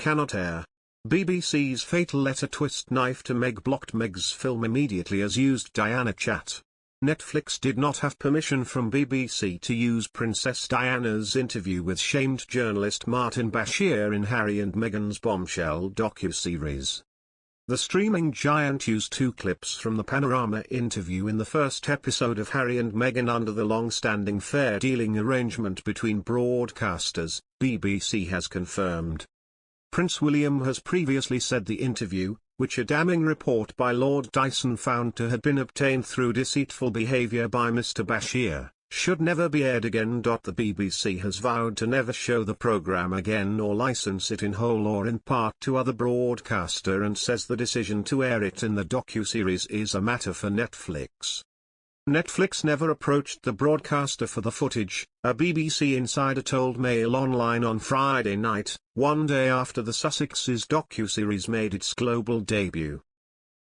cannot air. BBC's fatal letter twist knife to Meg blocked Meg's film immediately as used Diana chat. Netflix did not have permission from BBC to use Princess Diana's interview with shamed journalist Martin Bashir in Harry and Meghan's bombshell docuseries. The streaming giant used 2 clips from the Panorama interview in the first episode of Harry and Meghan under the long-standing fair dealing arrangement between broadcasters, BBC has confirmed. Prince William has previously said the interview, which a damning report by Lord Dyson found to have been obtained through deceitful behaviour by Mr Bashir, should never be aired again. The BBC has vowed to never show the programme again or license it in whole or in part to other broadcaster, and says the decision to air it in the docuseries is a matter for Netflix. Netflix never approached the broadcaster for the footage, a BBC insider told Mail Online on Friday night, one day after the Sussexes docuseries made its global debut.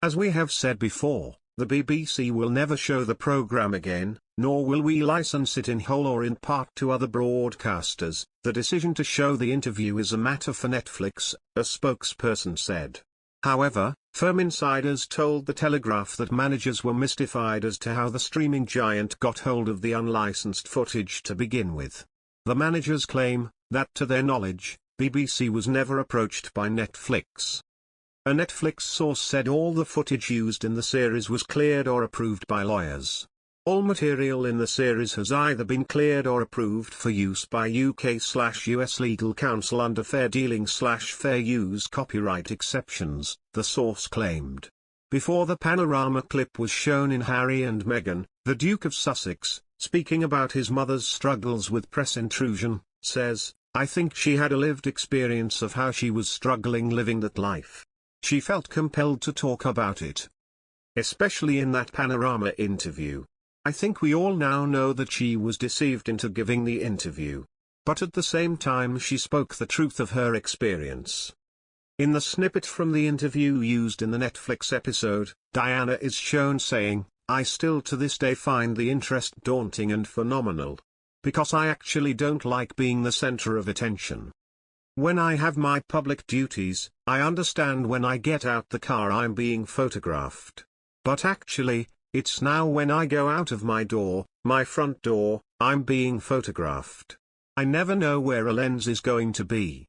As we have said before, the BBC will never show the programme again, nor will we license it in whole or in part to other broadcasters. The decision to show the interview is a matter for Netflix, a spokesperson said. However, firm insiders told The Telegraph that managers were mystified as to how the streaming giant got hold of the unlicensed footage to begin with. The managers claim that to their knowledge, BBC was never approached by Netflix. A Netflix source said all the footage used in the series was cleared or approved by lawyers. All material in the series has either been cleared or approved for use by UK/US legal counsel under fair dealing/fair use copyright exceptions, the source claimed. Before the Panorama clip was shown in Harry and Meghan, the Duke of Sussex, speaking about his mother's struggles with press intrusion, says, "I think she had a lived experience of how she was struggling living that life. She felt compelled to talk about it. Especially in that Panorama interview. I think we all now know that she was deceived into giving the interview. But at the same time she spoke the truth of her experience." In the snippet from the interview used in the Netflix episode, Diana is shown saying, "I still to this day find the interest daunting and phenomenal. Because I actually don't like being the center of attention. When I have my public duties, I understand when I get out the car I'm being photographed. But actually, it's now when I go out of my door, my front door, I'm being photographed. I never know where a lens is going to be."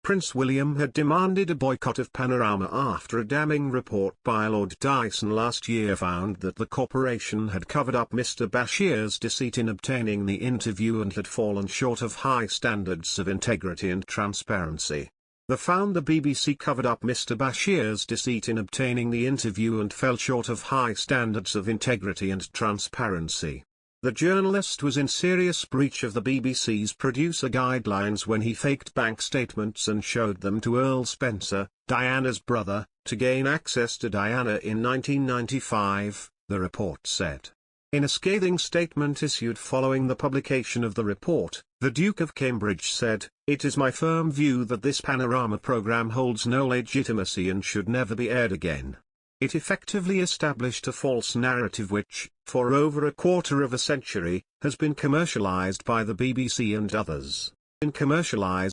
Prince William had demanded a boycott of Panorama after a damning report by Lord Dyson last year found that the corporation had covered up Mr Bashir's deceit in obtaining the interview and had fallen short of high standards of integrity and transparency. The found the BBC covered up Mr Bashir's deceit in obtaining the interview and fell short of high standards of integrity and transparency. The journalist was in serious breach of the BBC's producer guidelines when he faked bank statements and showed them to Earl Spencer, Diana's brother, to gain access to Diana in 1995, the report said. In a scathing statement issued following the publication of the report, the Duke of Cambridge said, "It is my firm view that this Panorama programme holds no legitimacy and should never be aired again. It effectively established a false narrative which, for over a quarter of a century, has been commercialised by the BBC and others." In commercialised